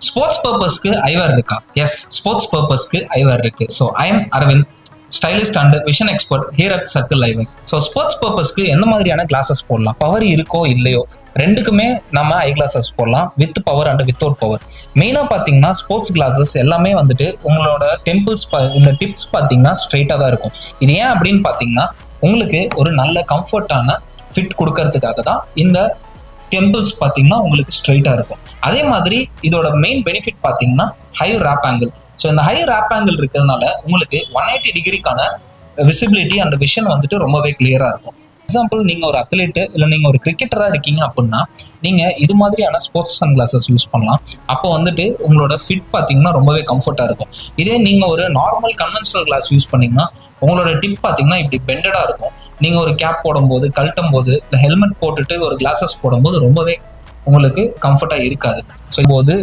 Sports பர்பஸ்க்கு eyewear இருக்கா? Yes, sports பர்பஸ்க்கு ஐவேர் இருக்கு. So I am Aravind, stylist and vision expert here at circle eyewears. So sports பர்பஸ்க்கு எந்த மாதிரியான கிளாஸஸ் போடலாம், பவர் இருக்கோ இல்லையோ ரெண்டுக்குமே நம்ம ஐ கிளாஸஸ் போடலாம், with power and without power. மெயினாக பார்த்தீங்கன்னா ஸ்போர்ட்ஸ் கிளாஸஸ் எல்லாமே வந்துட்டு உங்களோட டெம்பிள்ஸ் இந்த டிப்ஸ் பார்த்தீங்கன்னா ஸ்ட்ரைட்டாக தான் இருக்கும். இது ஏன் அப்படின்னு பார்த்தீங்கன்னா உங்களுக்கு ஒரு நல்ல கம்ஃபர்டான ஃபிட் கொடுக்கறதுக்காக தான் இந்த டெம்பிள்ஸ் பார்த்தீங்கன்னா உங்களுக்கு ஸ்ட்ரைட்டாக இருக்கும். அதே மாதிரி இதோட மெயின் பெனிஃபிட் பார்த்தீங்கன்னா ஹை ரேப் ஆங்கிள். ஸோ இந்த ஹை ரேப் ஆங்கிள் இருக்கிறதுனால உங்களுக்கு 180 டிகிரிக்கான விசிபிலிட்டி அண்ட் விஷன் வந்துட்டு ரொம்பவே கிளியரா இருக்கும். எக்ஸாம்பிள், நீங்க ஒரு அத்லெட்டு இல்லை நீங்க ஒரு கிரிக்கெட்டரா இருக்கீங்க அப்படின்னா நீங்க இது மாதிரியான ஸ்போர்ட்ஸ் சன் கிளாஸஸ் யூஸ் பண்ணலாம். அப்போ வந்துட்டு உங்களோட ஃபிட் பார்த்தீங்கன்னா ரொம்பவே கம்ஃபர்ட்டா இருக்கும். இதே நீங்க ஒரு நார்மல் கன்வென்ஷனல் கிளாஸ் யூஸ் பண்ணீங்கன்னா உங்களோட டிப் பார்த்தீங்கன்னா இப்படி பெண்டடா இருக்கும். நீங்க ஒரு கேப் போடும்போது, கழட்டும் போது, இல்லை ஹெல்மெட் போட்டுட்டு ஒரு கிளாஸஸ் போடும்போது ரொம்பவே உங்களுக்கு கம்ஃபர்ட்டா இருக்காது. ஸோ போது